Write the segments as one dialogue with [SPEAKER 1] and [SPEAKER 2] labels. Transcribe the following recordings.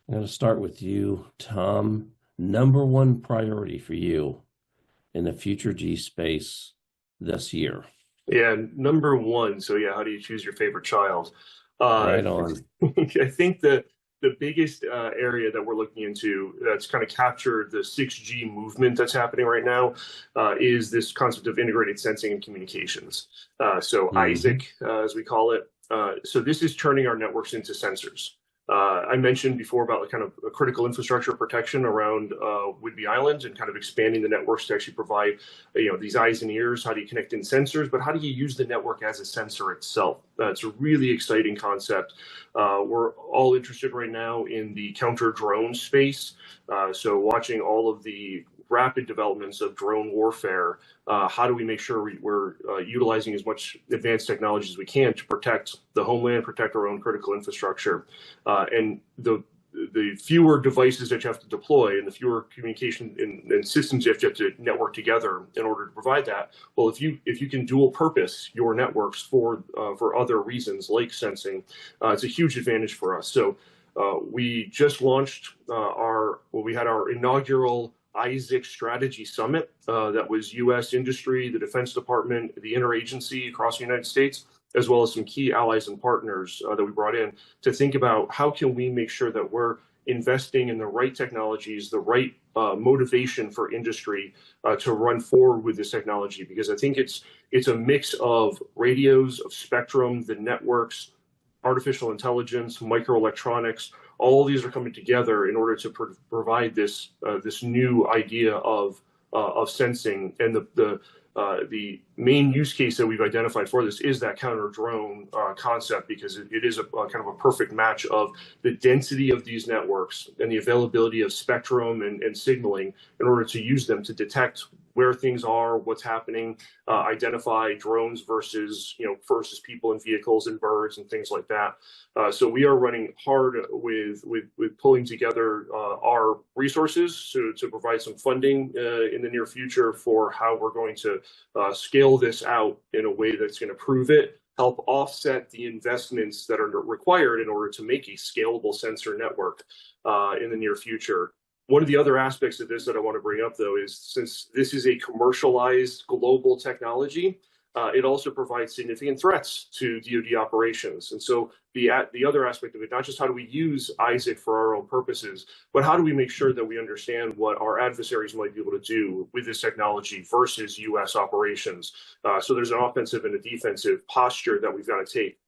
[SPEAKER 1] I'm going to start with you, Tom. Number one priority for you in the future G space this year.
[SPEAKER 2] Yeah, number one. So yeah, how do you choose your favorite child? Uh,
[SPEAKER 1] Right on.
[SPEAKER 2] I think the biggest area that we're looking into that's kind of captured the 6G movement that's happening right now is this concept of integrated sensing and communications. So
[SPEAKER 1] Hmm.
[SPEAKER 2] ISAC, as we call it. So this is turning our networks into sensors. I mentioned before about the kind of a critical infrastructure protection around Whidbey Island and kind of expanding the networks to actually provide, these eyes and ears. How do you connect in sensors, but how do you use the network as a sensor itself? It's a really exciting concept. We're all interested right now in the counter drone space. So watching all of the rapid developments of drone warfare, how do we make sure we're utilizing as much advanced technology as we can to protect the homeland, protect our own critical infrastructure, and the fewer devices that you have to deploy and the fewer communication and systems you have to network together in order to provide that. Well, if you can dual purpose your networks for other reasons like sensing, it's a huge advantage for us. So we just launched we had our inaugural ISAC Strategy Summit. That was U.S. industry, the Defense Department, the interagency across the United States, as well as some key allies and partners that we brought in to think about how can we make sure that we're investing in the right technologies, the right motivation for industry to run forward with this technology. Because I think it's a mix of radios, of spectrum, the networks, artificial intelligence, microelectronics. All these are coming together in order to provide this new idea of sensing. And the main use case that we've identified for this is that counter drone concept, because it is a kind of a perfect match of the density of these networks and the availability of spectrum and signaling in order to use them to detect where things are, what's happening, identify drones versus people and vehicles and birds and things like that. So we are running hard with pulling together our resources to provide some funding in the near future for how we're going to scale this out in a way that's going to prove it, help offset the investments that are required in order to make a scalable sensor network in the near future. One of the other aspects of this that I want to bring up, though, is since this is a commercialized global technology, it also provides significant threats to DoD operations. And so the other aspect of it, not just how do we use ISAC for our own purposes, but how do we make sure that we understand what our adversaries might be able to do with this technology versus U.S. operations. So there's an offensive and a defensive posture that we've got to take.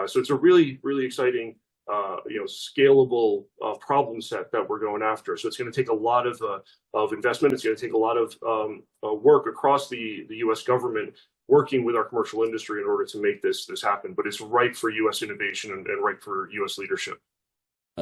[SPEAKER 2] So it's a really, really exciting scalable problem set that we're going after. So it's going to take a lot of investment. It's going to take a lot of work across the U.S. government, working with our commercial industry in order to make this happen. But it's right for U.S. innovation and right for U.S. leadership.